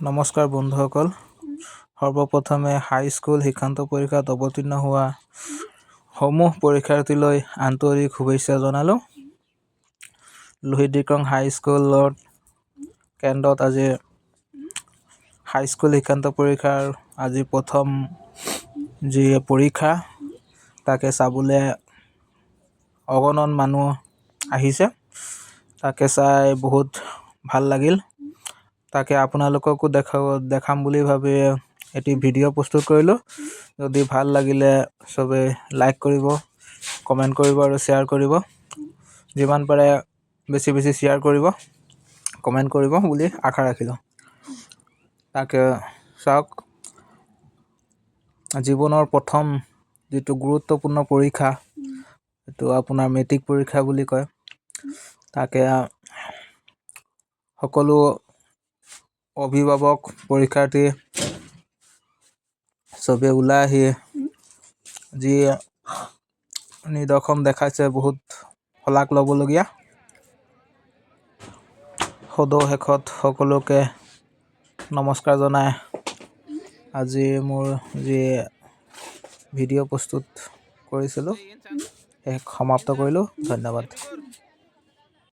নমস্কাৰ বন্ধুসকল, সৰ্বপ্ৰথমে হাইস্কুল শিক্ষান্ত পৰীক্ষাত অৱতীৰ্ণ হোৱা সমূহ পৰীক্ষাৰ্থীলৈ আন্তৰিক শুভেচ্ছা জনালোঁ। লোহিত দিক্ৰং হাইস্কুলত কেন্দ্ৰত আজি হাইস্কুল শিক্ষান্ত পৰীক্ষাৰ আজি প্ৰথম যি পৰীক্ষা তাকে চাবলৈ অগণন মানুহ আহিছে। তাকে চাই বহুত ভাল লাগিল। তাকে আপোনালোককো দেখাম বুলি ভাবি এটি ভিডিঅ' প্ৰস্তুত কৰিলোঁ। যদি ভাল লাগিলে চবে লাইক কৰিব, কমেণ্ট কৰিব আৰু শ্বেয়াৰ কৰিব। যিমান পাৰে বেছি শ্বেয়াৰ কৰিব, কমেণ্ট কৰিব বুলি আশা ৰাখিলোঁ। তাকে চাওক, জীৱনৰ প্ৰথম যিটো গুৰুত্বপূৰ্ণ পৰীক্ষা, এইটো আপোনাৰ মেট্ৰিক পৰীক্ষা বুলি কয়। তাকে সকলো অভিভাৱক, পৰীক্ষাৰ্থী চবে ওলাই আহি যি নিদৰ্শন দেখাইছে বহুত শলাগ ল'বলগীয়া। সদৌ শেষত সকলোকে নমস্কাৰ জনাই আজি মোৰ যি ভিডিঅ' প্ৰস্তুত কৰিছিলোঁ শেষ সমাপ্ত কৰিলোঁ। ধন্যবাদ।